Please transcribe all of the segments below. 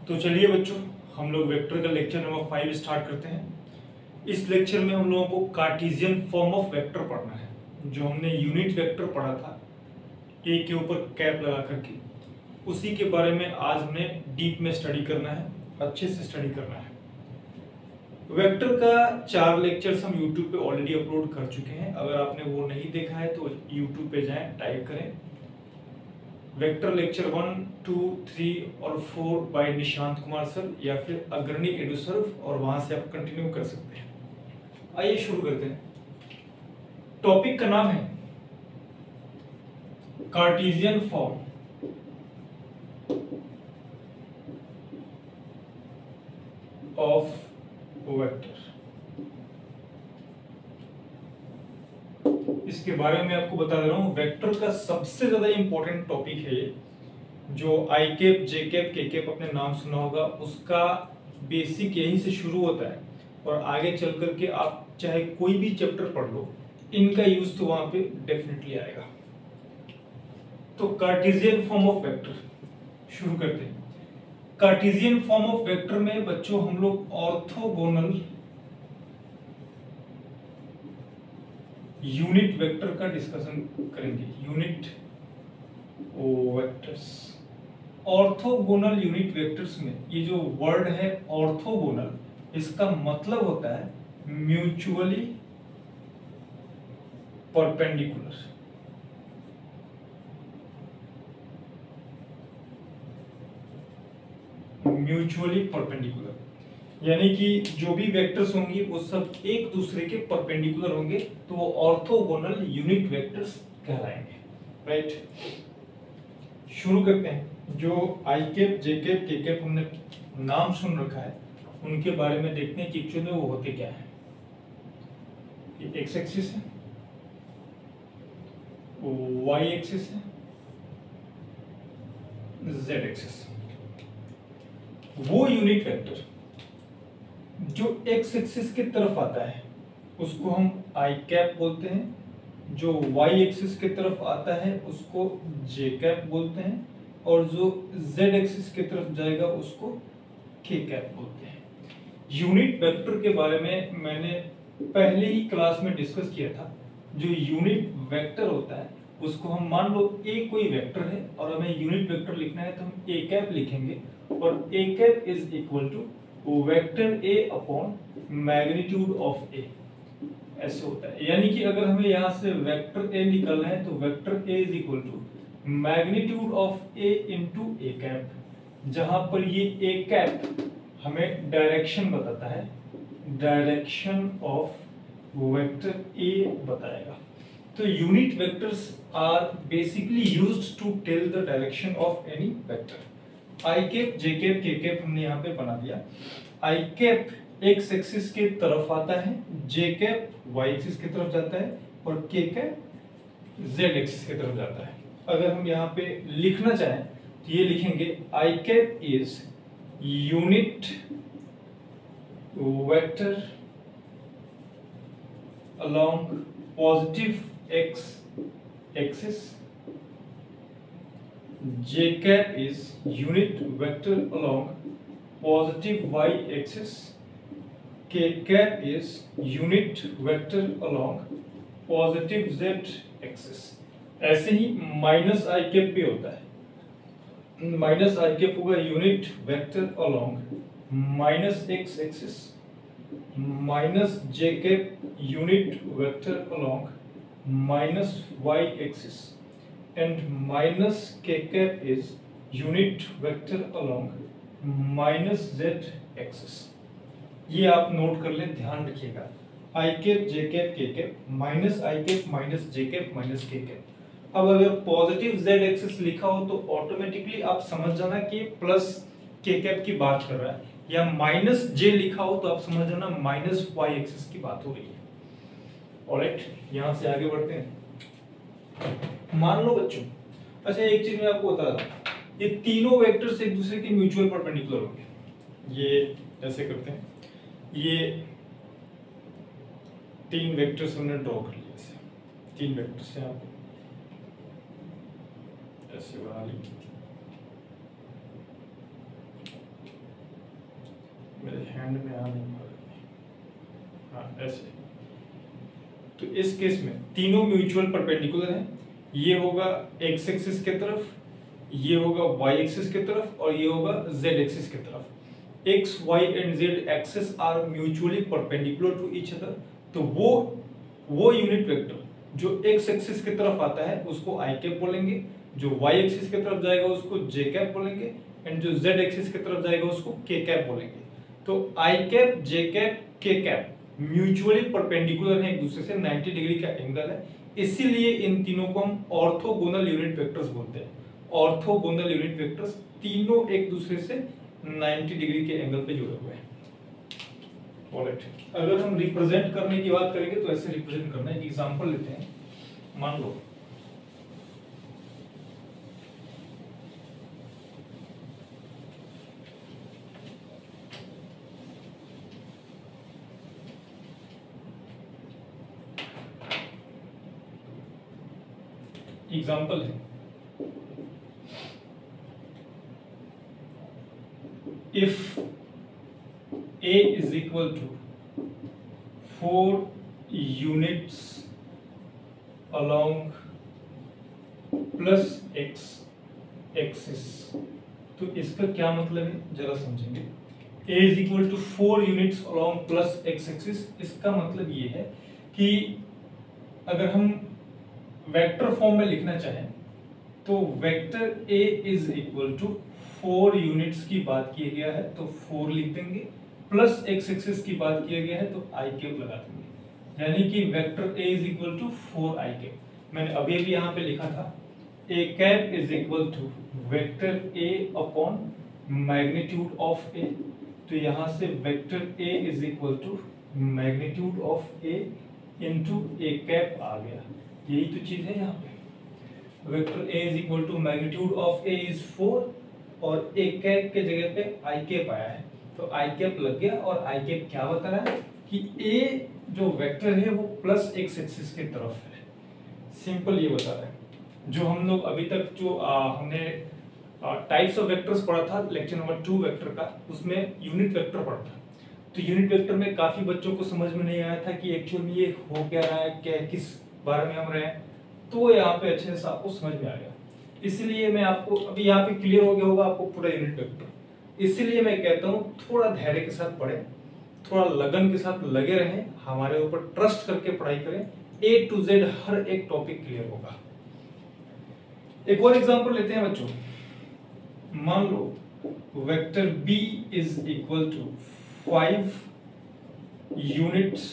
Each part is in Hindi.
तो चलिए बच्चों, हम लोग वेक्टर का लेक्चर नंबर 5 स्टार्ट करते हैं। इस लेक्चर में हम लोगों को कार्टेशियन फॉर्म ऑफ वेक्टर पढ़ना है। जो हमने यूनिट वेक्टर पढ़ा था ए के ऊपर कैप लगा करके, उसी के बारे में आज हमें डीप में स्टडी करना है, अच्छे से स्टडी करना है। वेक्टर का 4 लेक्चर्स हम यूट्यूब पे ऑलरेडी अपलोड कर चुके हैं। अगर आपने वो नहीं देखा है तो यूट्यूब पे जाएं, टाइप करें वेक्टर लेक्चर 1, 2, 3 और 4 बाय निशांत कुमार सर या फिर अग्रणी एडुसर्व, और वहां से आप कंटिन्यू कर सकते हैं। आइए शुरू करते हैं। टॉपिक का नाम है कार्टेशियन फॉर्म ऑफ वेक्टर। इसके बारे में आपको बता दे रहा हूं, वेक्टर का सबसे ज्यादा इंपॉर्टेंट टॉपिक है ये। जो आई कैप, जे कैप, के कैप आपने नाम सुना होगा, उसका बेसिक यहीं से शुरू होता है और आगे चल करके आप चाहे कोई भी चैप्टर पढ़ लो, इनका यूज तो वहां पे डेफिनेटली आएगा। तो कार्टेशियन फॉर्म ऑफ वेक्टर शुरू करते हैं। कार्टेशियन फॉर्म ऑफ वेक्टर में बच्चों हम लोग ऑर्थोगोनल यूनिट वेक्टर का डिस्कशन करेंगे। Unit vectors, orthogonal unit vectors में ये जो वर्ड है ऑर्थोगोनल, इसका मतलब होता है म्यूचुअली परपेंडिकुलर। म्यूचुअली परपेंडिकुलर यानी कि जो भी वेक्टर्स होंगे वो सब एक दूसरे के परपेंडिकुलर होंगे, तो वो ऑर्थोगोनल यूनिट वेक्टर्स कहलाएंगे। राइट, शुरू करते हैं। जो आई कैप, जे कैप, के कैप हमने नाम सुन रखा है, उनके बारे में देखते हैं कि एक्चुअली वो होते क्या है। ये एक्स एक्सिस है, वाई एक्सिस है, जेड एक्सिस। वो यूनिट वेक्टर जो एक्स एक्सिस की तरफ आता है उसको हम आई कैप बोलते हैं, जो वाई एक्सिस की तरफ आता है उसको जे कैप बोलते हैं, और जो जेड एक्सिस की तरफ जाएगा उसको के कैप बोलते हैं। यूनिट वेक्टर के बारे में मैंने पहले ही क्लास में डिस्कस किया था। जो यूनिट वेक्टर होता है उसको हम, मान लो ए कोई वेक्टर है और हमें यूनिट वेक्टर लिखना है तो हम ए कैप लिखेंगे, और a cap is equal to vector a upon magnitude of a, ऐसे होता है। यानी कि अगर हमें यहां से वेक्टर ए निकालना है तो vector A is equal to magnitude of A into A cap, जहां पर ये ए कैप हमें डायरेक्शन बताता है, डायरेक्शन ऑफ वेक्टर ए बताएगा। तो unit vectors are basically used to tell the direction of any vector. I cap, J cap, के कैप हमने यहाँ पे बना दिया। आई कैप एक्स एक्सिस के तरफ आता है, जे कैप वाई एक्सिस की तरफ जाता है, और के कैप जेड एक्सिस की तरफ जाता है। अगर हम यहाँ पे लिखना चाहें तो ये लिखेंगे i cap is unit vector along positive x axis, j cap is unit vector along positive y axis, k cap is unit vector along positive z axis। ऐसे ही माइनस आई कैप भी होता है। माइनस आई कैप होगा unit vector along minus x axis, minus J cap unit vector along minus y axis, and minus के cap is unit vector along minus z axis. ये आप नोट कर लें, ध्यान रखिएगा। आई कैप, जे कैप, के cap, minus i cap, minus J cap, minus के कैप। अब अगर पॉजिटिव जेड एक्सिस लिखा हो तो ऑटोमेटिकली आप समझ जाना कि प्लस के कैप की बात कर रहा है, या माइनस जे लिखा हो तो आप समझ जाना माइनस वाई एक्सिस की बात हो रही है। ऑलराइट, यहां से आगे बढ़ते हैं। मान लो बच्चों, अच्छा एक चीज मैं आपको बता रहा हूं, ये तीनों वेक्टर्स एक दूसरे के म्यूचुअल परपेंडिकुलर होंगे। ये ऐसे करते हैं, ये तीन वेक्टर्स हमने ड्रॉ कर लिए, ऐसे तीन वेक्टर्स यहाँ पे ऐसे बना ली। हैंड में आ नहीं पा रही। हाँ ऐसे। तो इस केस में तीनों म्यूचुअल परपेंडिकुलर हैं। ये होगा एक्स एक्सिस के तरफ, ये होगा वाई एक्सिस की तरफ और ये होगा जेड एक्सिस की तरफ। X Y and Z axis are mutually perpendicular to each other. तो वो यूनिट वेक्टर जो एक्स एक्सिस की तरफ आता है उसको आई कैप बोलेंगे, जो वाई एक्सिस की तरफ जाएगा उसको जे कैप बोलेंगे एंड जो जेड एक्सिस की तरफ जाएगा उसको के कैप बोलेंगे। तो आई कैप, जे कैप, के कैप म्यूचुअली परपेंडिकुलर है एक दूसरे से, 90 डिग्री का एंगल है, इसीलिए इन तीनों को हम ऑर्थोगोनल यूनिट वेक्टर्स बोलते हैं। ऑर्थोगोनल यूनिट वेक्टर्स तीनों एक दूसरे से 90 डिग्री के एंगल पे जुड़े हुए हैं। ऑलराइट, अगर हम रिप्रेजेंट करने की बात करेंगे तो ऐसे रिप्रेजेंट करना है। एक एग्जांपल लेते हैं। मान लो एग्जांपल है if A is equal to 4 units along plus x axis, तो इसका क्या मतलब है जरा समझेंगे। A is equal to 4 units along plus x axis, इसका मतलब ये है कि अगर हम वेक्टर फॉर्म में लिखना चाहें तो vector A is equal to 4 units की बात किया गया है तो 4 लिख देंगे, प्लस एक्स एक्सिस की बात किया गया है तो आई कैप लगा देंगे, यानी कि vector A is equal to 4 I cap. मैंने अभी भी यहाँ पे लिखा था a cap is equal to vector A upon magnitude of A, तो यहाँ से vector A is equal to magnitude of A into A cap आ गया। यही तो चीज है यहाँ पे। Vector A is equal to magnitude of A is 4 और ए कैप के जगह पे आई कैप आया है तो आई कैप लग गया। और आई कैप क्या बता रहा है कि ए जो वेक्टर है वो प्लस एक्स एक्सिस की तरफ है। सिंपल ये बता रहा है। जो हम लोग अभी तक जो हमने टाइप्स ऑफ वेक्टर्स पढ़ा था लेक्चर नंबर 2 वेक्टर का, उसमें यूनिट वेक्टर पढ़ा था। तो यूनिट वेक्टर में काफी बच्चों को समझ में नहीं आया था कि एक्चुअल में ये हो क्या रहा है, क्या किस बारे में हम रहे हैं। तो यहाँ पे अच्छे से आपको समझ में आ गया। इसलिए मैं आपको अभी यहाँ पे क्लियर हो गया होगा आपको पूरा यूनिट वेक्टर। इसलिए मैं कहता हूँ थोड़ा धैर्य के साथ पढ़ें, थोड़ा लगन के साथ लगे रहें, हमारे ऊपर ट्रस्ट करके पढ़ाई करें। A to Z हर एक टॉपिक क्लियर होगा। एक और एग्जांपल लेते हैं बच्चों। मान लो vector B is equal to 5 units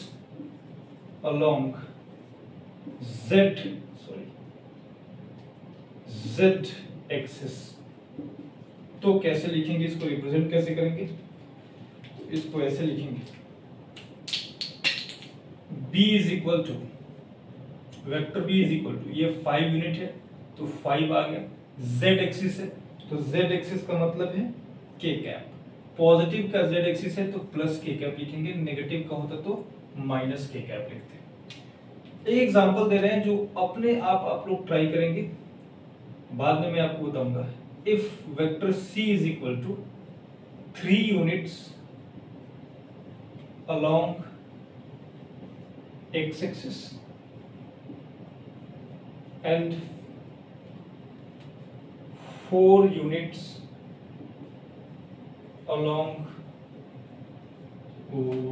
along Z axis. तो कैसे लिखेंगे इसको, रिप्रेजेंट कैसे करेंगे? इसको ऐसे लिखेंगे B is equal to vector B is equal to ये 5 यूनिट है तो 5 आ गया। Z एक्सिस है तो Z एक्सिस का मतलब है K कैप। पॉजिटिव का Z एक्सिस है तो प्लस K कैप लिखेंगे, नेगेटिव का होता तो माइनस K कैप लिखते हैं। एक एग्जांपल दे रहे हैं जो अपने आप लोग ट्राई करेंगे, बाद में मैं आपको बताऊंगा। If vector C is equal to 3 units along x axis and 4 units along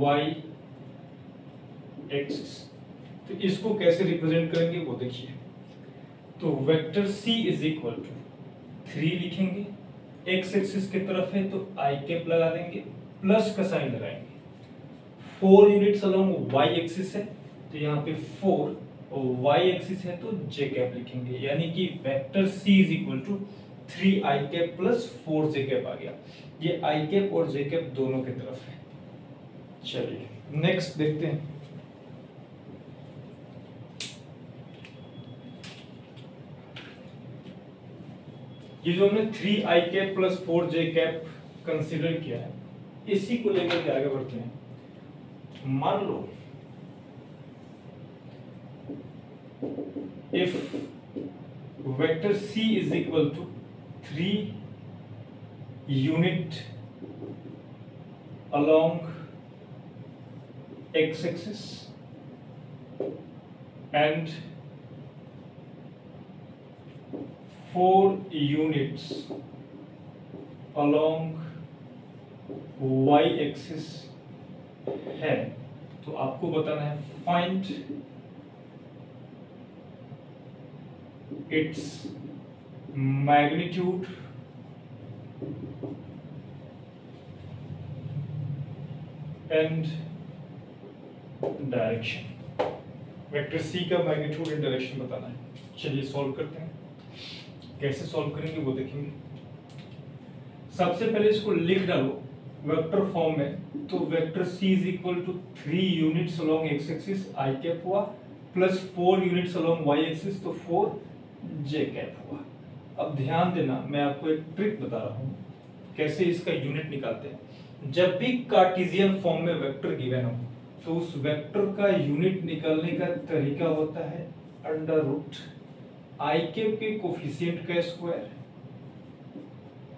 y axis, तो इसको कैसे रिप्रेजेंट करेंगे वो देखिए। तो vector C is equal to 3 लिखेंगे, x एक्सिस की तरफ है तो आई कैप लगा देंगे, प्लस का साइन लगाएंगे। 4 यूनिट्स अलोंग y एक्सिस है तो यहाँ पे 4 और y एक्सिस है तो j कैप लिखेंगे, यानी कि vector C is equal to 3 i cap plus 4 j cap आ गया। ये आई कैप और j कैप दोनों की तरफ है। चलिए नेक्स्ट देखते हैं। ये जो हमने 3 i cap plus 4 j cap consider किया है, इसी को लेकर के आगे बढ़ते हैं। मान लो if vector C is equal to 3 unit along x-axis and 4 units along y-axis है। तो आपको बताना है find its magnitude and direction. Vector C का मैग्नीट्यूड एंड डायरेक्शन बताना है। चलिए सॉल्व करते हैं। कैसे सॉल्व करेंगे वो देखेंगे। सबसे पहले इसको लिख डालो वेक्टर फॉर्म में। तो vector c is equal to 3 units along x axis i cap हुआ plus 4 units along y axis, तो 4 जे कैप हुआ। अब ध्यान देना, मैं आपको एक ट्रिक बता रहा हूँ कैसे इसका यूनिट निकालते हैं। जब भी कार्टेशियन फॉर्म में वेक्टर गिवन हो तो उस वेक्टर का यूनिट निकालने का तरीका होता है अंडर रूट आई कैप के कोफिशिएंट का स्क्वायर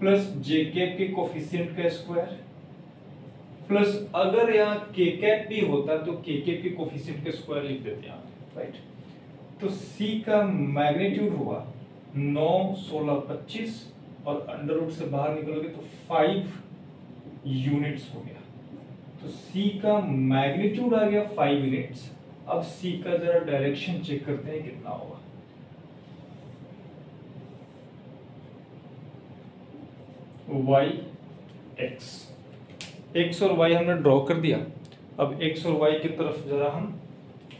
प्लस जे कैप के कोफिशिएंट का स्क्वायर प्लस अगर यहाँ के कैप भी होता तो के कैप के कोफिशिएंट का स्क्वायर लिख देते हैं, राइट। तो सी का मैग्नीट्यूड हुआ 9, 16, 25 और अंडर रूट से बाहर निकलोगे तो 5 यूनिट्स हो गया। तो सी का मैग्नीट्यूड आ गया 5 यूनिट्स। अब सी का जरा डायरेक्शन चेक करते हैं कितना होगा। y x और y हमने ड्रॉ कर दिया। अब x और y की तरफ जरा हम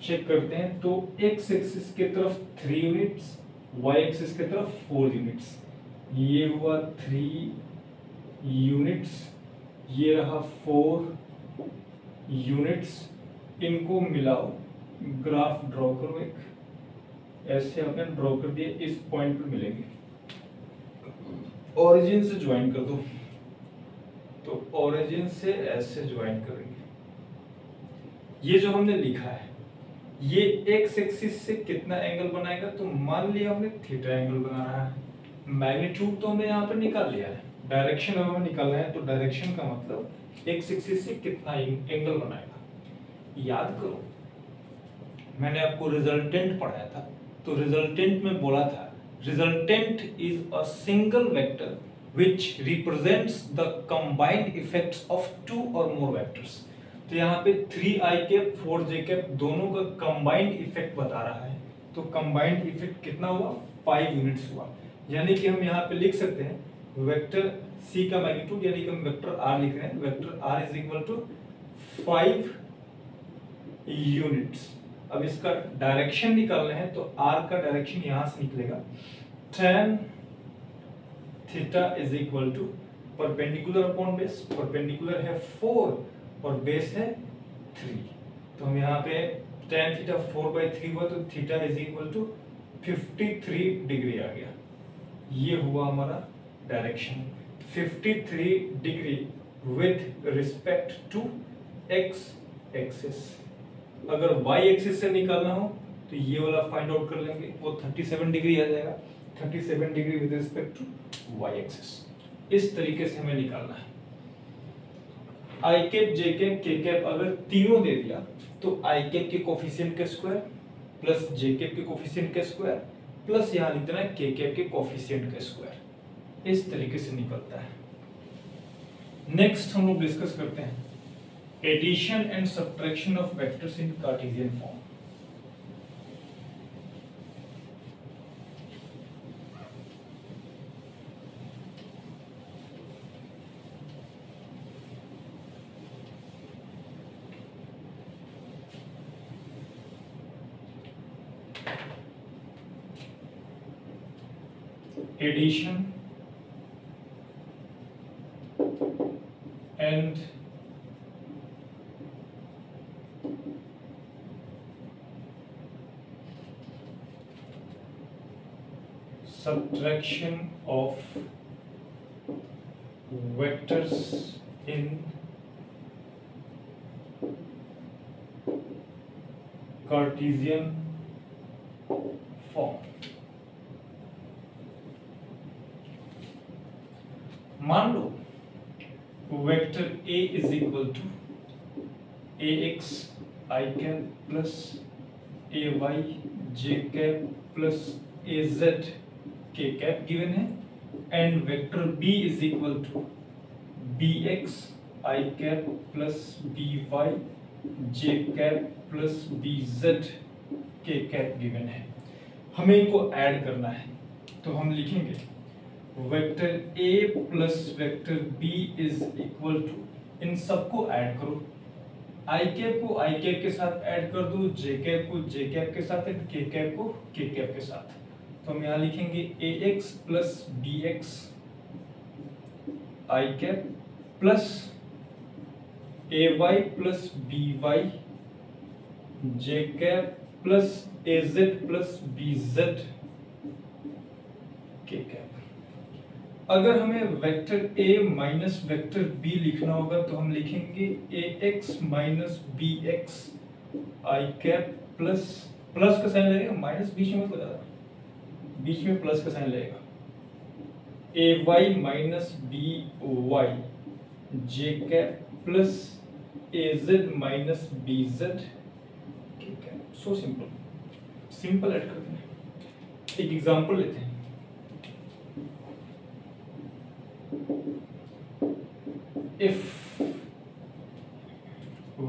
चेक करते हैं। तो x एक्सिस की तरफ 3 यूनिट्स, y एक्सिस की तरफ 4 यूनिट्स। ये हुआ 3 यूनिट्स, ये रहा 4 यूनिट्स। इनको मिलाओ, ग्राफ ड्रॉ करो। एक ऐसे हमने ड्रॉ कर दिया, इस पॉइंट पर मिलेंगे। ओरिजिन से ज्वाइन कर दो, तो ओरिजिन से ऐसे ज्वाइन करेंगे। ये जो हमने लिखा है ये एक्स एक्सिस से कितना एंगल बनाएगा, तो मान लिया हमने थीटा एंगल बना रहा है। मैग्नीट्यूड तो हमने यहाँ पर निकाल लिया है, डायरेक्शन हमें निकालना है। तो डायरेक्शन का मतलब एक्स एक्सिस से कितना एंगल बनाएगा। याद करो मैंने आपको रिजल्टेंट पढ़ाया था, तो रिजल्टेंट में बोला था resultant is a single vector which represents the combined effects of 2 or more vectors। तो यहाँ पे 3i कैप 4j कैप दोनों का कंबाइंड इफेक्ट बता रहा है। तो कंबाइंड इफेक्ट कितना हुआ, 5 यूनिट्स हुआ। यानी कि हम यहाँ पे लिख सकते हैं वेक्टर c का मैग्नीट्यूड, यानी कि हम वेक्टर r लिख रहे हैं। Vector r is equal to 5 units. अब इसका डायरेक्शन निकालना है, तो r का डायरेक्शन यहां से निकलेगा tan theta is equal to perpendicular upon base. Perpendicular है 4 और बेस है 3। तो हम यहाँ पे tan थीटा 4/3 हुआ, तो theta is equal to 53 degree आ गया। ये हुआ हमारा direction 53 degree with respect to x axis. अगर y एक्सिस से निकालना हो तो ये वाला फाइंड आउट कर लेंगे, वो 37 डिग्री आ जाएगा। 37 degree with respect to y axis. इस तरीके से हमें निकालना है। आई कैप, जे कैप, के कैप अगर तीनों दे दिया तो आई कैप के कोफिशिएंट का स्क्वायर प्लस जे कैप के कोफिशिएंट का स्क्वायर प्लस यहाँ लिखना है के कैप के कोफिशिएंट का स्क्वायर। इस तरीके से निकलता है। नेक्स्ट हम लोग डिस्कस करते हैं addition and subtraction of vectors in Cartesian form। Addition and subtraction of vectors in Cartesian form। मान लो vector A is equal to a x I cap plus A y J cap plus A z के कैप गिवन है, and vector b is equal to b x I cap plus B Y J cap plus B Z के कैप गिवन है। हमें इनको ऐड करना है, तो हम लिखेंगे vector A plus vector b is equal to, इन सबको ऐड करो, आई कैप को आई कैप के साथ ऐड कर दो, जे कैप को जे कैप के साथ, के कैप को के कैप के साथ। तो हम यहाँ लिखेंगे A X plus B x I cap plus A Y plus B Y J cap plus A Z plus B Z के कैप। अगर हमें वेक्टर ए माइनस वेक्टर बी लिखना होगा तो हम लिखेंगे A X minus B x I cap plus, plus का साइन लगेगा, माइनस बीच में तो बीच में प्लस का साइन लगेगा, A Y minus B Y J cap plus A Z minus B Z के cap. So simple, simple add करते हैं। एक एग्जांपल लेते हैं। If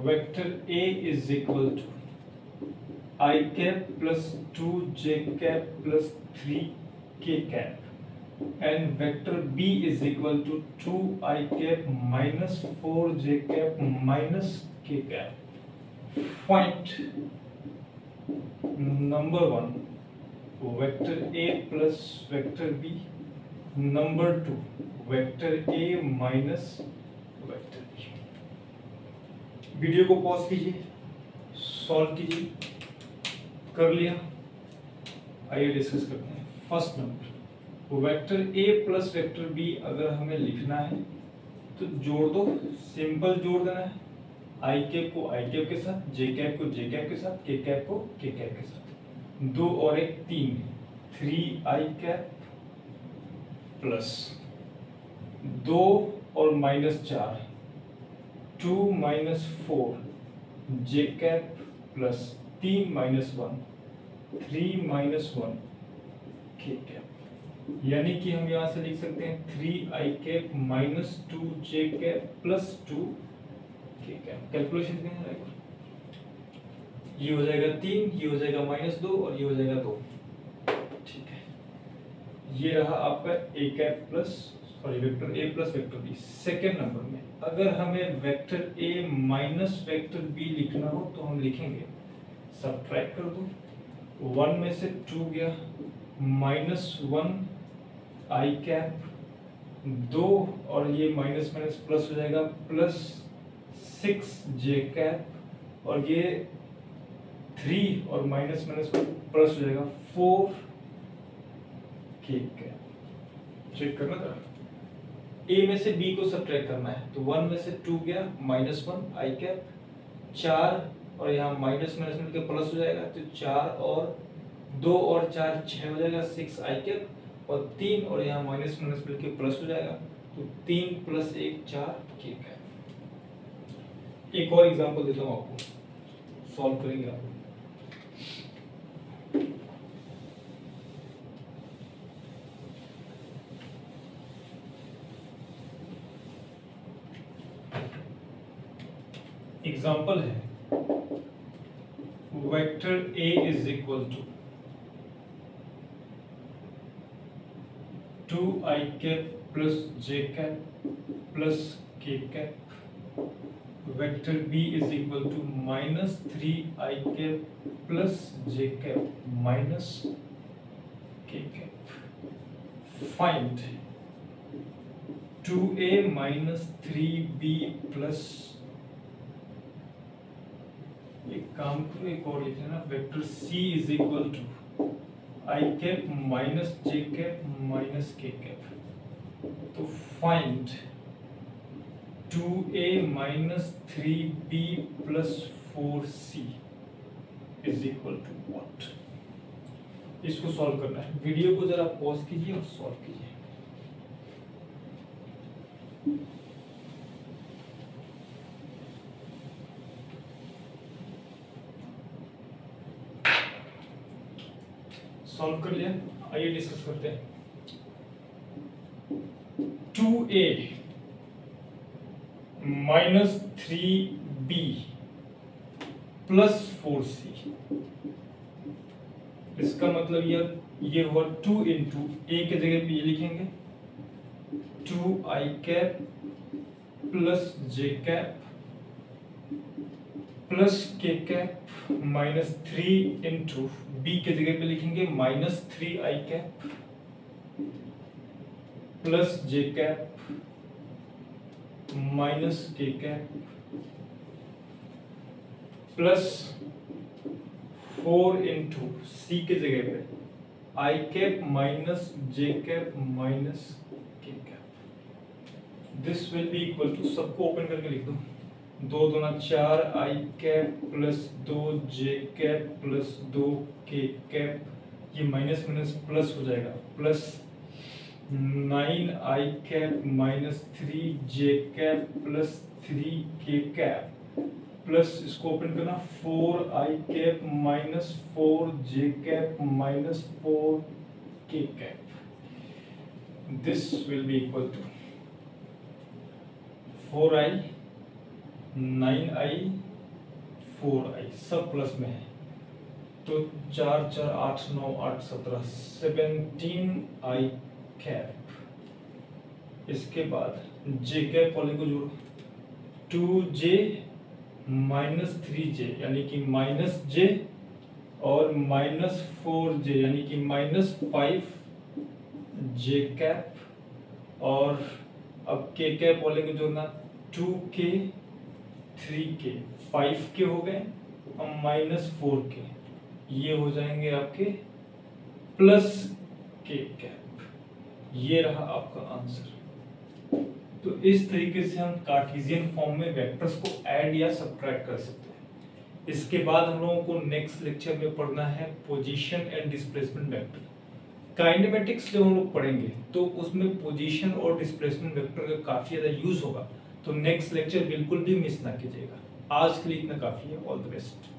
vector A is equal to I cap plus 2j cap plus 3k cap and vector B is equal to 2I cap minus 4j cap minus k cap, find number 1 vector A plus vector B, number 2 vector A minus vector B. Video को पॉज कीजिए, सॉल्व कीजिए। कर लिया, आइए डिस्कस करते हैं। फर्स्ट नंबर, वेक्टर ए प्लस वेक्टर बी अगर हमें लिखना है तो जोड़ दो, सिंपल जोड़ देना है। आई कैप को आई कैप के साथ, जे कैप को जे कैप के साथ, के कैप को के कैप के साथ। 2 और 1 3, 3 आई कैप प्लस 2 और minus 4, 2 minus 4 J cap plus 3 minus 1, 3 minus 1 के कैप। यानी कि हम यहाँ से लिख सकते हैं 3 i cap minus 2 J cap plus 2 K cap. Calculation करें, ये हो जाएगा 3, ये हो जाएगा माइनस 2 और ये हो जाएगा 2। ठीक है, ये रहा आपका a cap plus vector A plus vector b. Second number में अगर हमें वेक्टर ए माइनस वेक्टर बी लिखना हो तो हम लिखेंगे, सबट्रैक्ट कर दो, 1 में से 2 गया, माइनस 1 आई कैप, 2 और ये माइनस माइनस प्लस हो जाएगा, प्लस 6 जे कैप और ये 3 और माइनस माइनस प्लस हो जाएगा 4 के कैप। चेक करना था, ए में से बी को सब्ट्रैक्ट करना है तो 1 में से 2 गया, माइनस 1 आई कैप, 4 और यहाँ माइनस माइनस मिलकर प्लस हो जाएगा तो 4 और 2 और 4 6 हो जाएगा, 6 आई कैप, और 3 और यहाँ माइनस माइनस मिलकर प्लस हो जाएगा तो 3 प्लस 1 4 के कैप। एक और एग्जांपल देता हूँ आपको, सॉल्व करेंगे आप। एग्जाम्पल है vector A is equal to 2 i cap plus J cap plus के cap, vector b is equal to minus 3 i cap plus J cap minus के cap. Find 2a minus 3b plus, एक काम करो, एक और लिख लेना, vector c is equal to i cap minus J cap minus के कैप। तो find 2a minus 3b plus 4c is equal to what. इसको सॉल्व करना है। वीडियो को जरा पॉज कीजिए और सॉल्व कीजिए। सॉल्व कर लिया, आइए डिस्कस करते हैं। 2a minus 3b plus 4c, इसका मतलब ये हुआ 2 इंटू ए के जगह पे ये लिखेंगे 2i कैप प्लस जे कैप प्लस के कैप माइनस 3 इंटू बी के जगह पे लिखेंगे माइनस 3i कैप प्लस जे कैप माइनस के कैप प्लस 4 इंटू सी के जगह पे I cap minus J cap minus के cap. This will be equal to, सबको ओपन करके लिख दो, 2 दूना 4 आई cap plus 2 J cap plus 2 K cap, ये माइनस माइनस प्लस हो जाएगा, plus 9 I cap minus 3 J cap plus 3 K cap plus इसको ओपन करना 4 आई cap minus 4 J cap minus 4 K cap. This will be equal to 4i 9i 4i, सब प्लस में है, तो 4 4 8 9 8 17 17i कैप। इसके बाद जे कैप वाले को जोड़ो, 2j माइनस 3j यानी कि माइनस j और माइनस 4j यानी कि माइनस 5j कैप, और अब के कैप वाले को जोड़ना 2k 3k 5k हो गए और माइनस 4k, ये हो जाएंगे आपके प्लस के कैप। ये रहा आपका आंसर। तो इस तरीके से हम कार्टेशियन फॉर्म में वेक्टर्स को ऐड या सब्ट्रैक्ट कर सकते हैं। इसके बाद हम लोगों को नेक्स्ट लेक्चर में पढ़ना है position and displacement vector. Kinematics जब हम लोग पढ़ेंगे तो उसमें पोजीशन और डिस्प्लेसमेंट वेक्टर का काफी ज्यादा यूज होगा, तो नेक्स्ट लेक्चर बिल्कुल भी मिस ना कीजिएगा। आज के लिए इतना काफी है। All the best.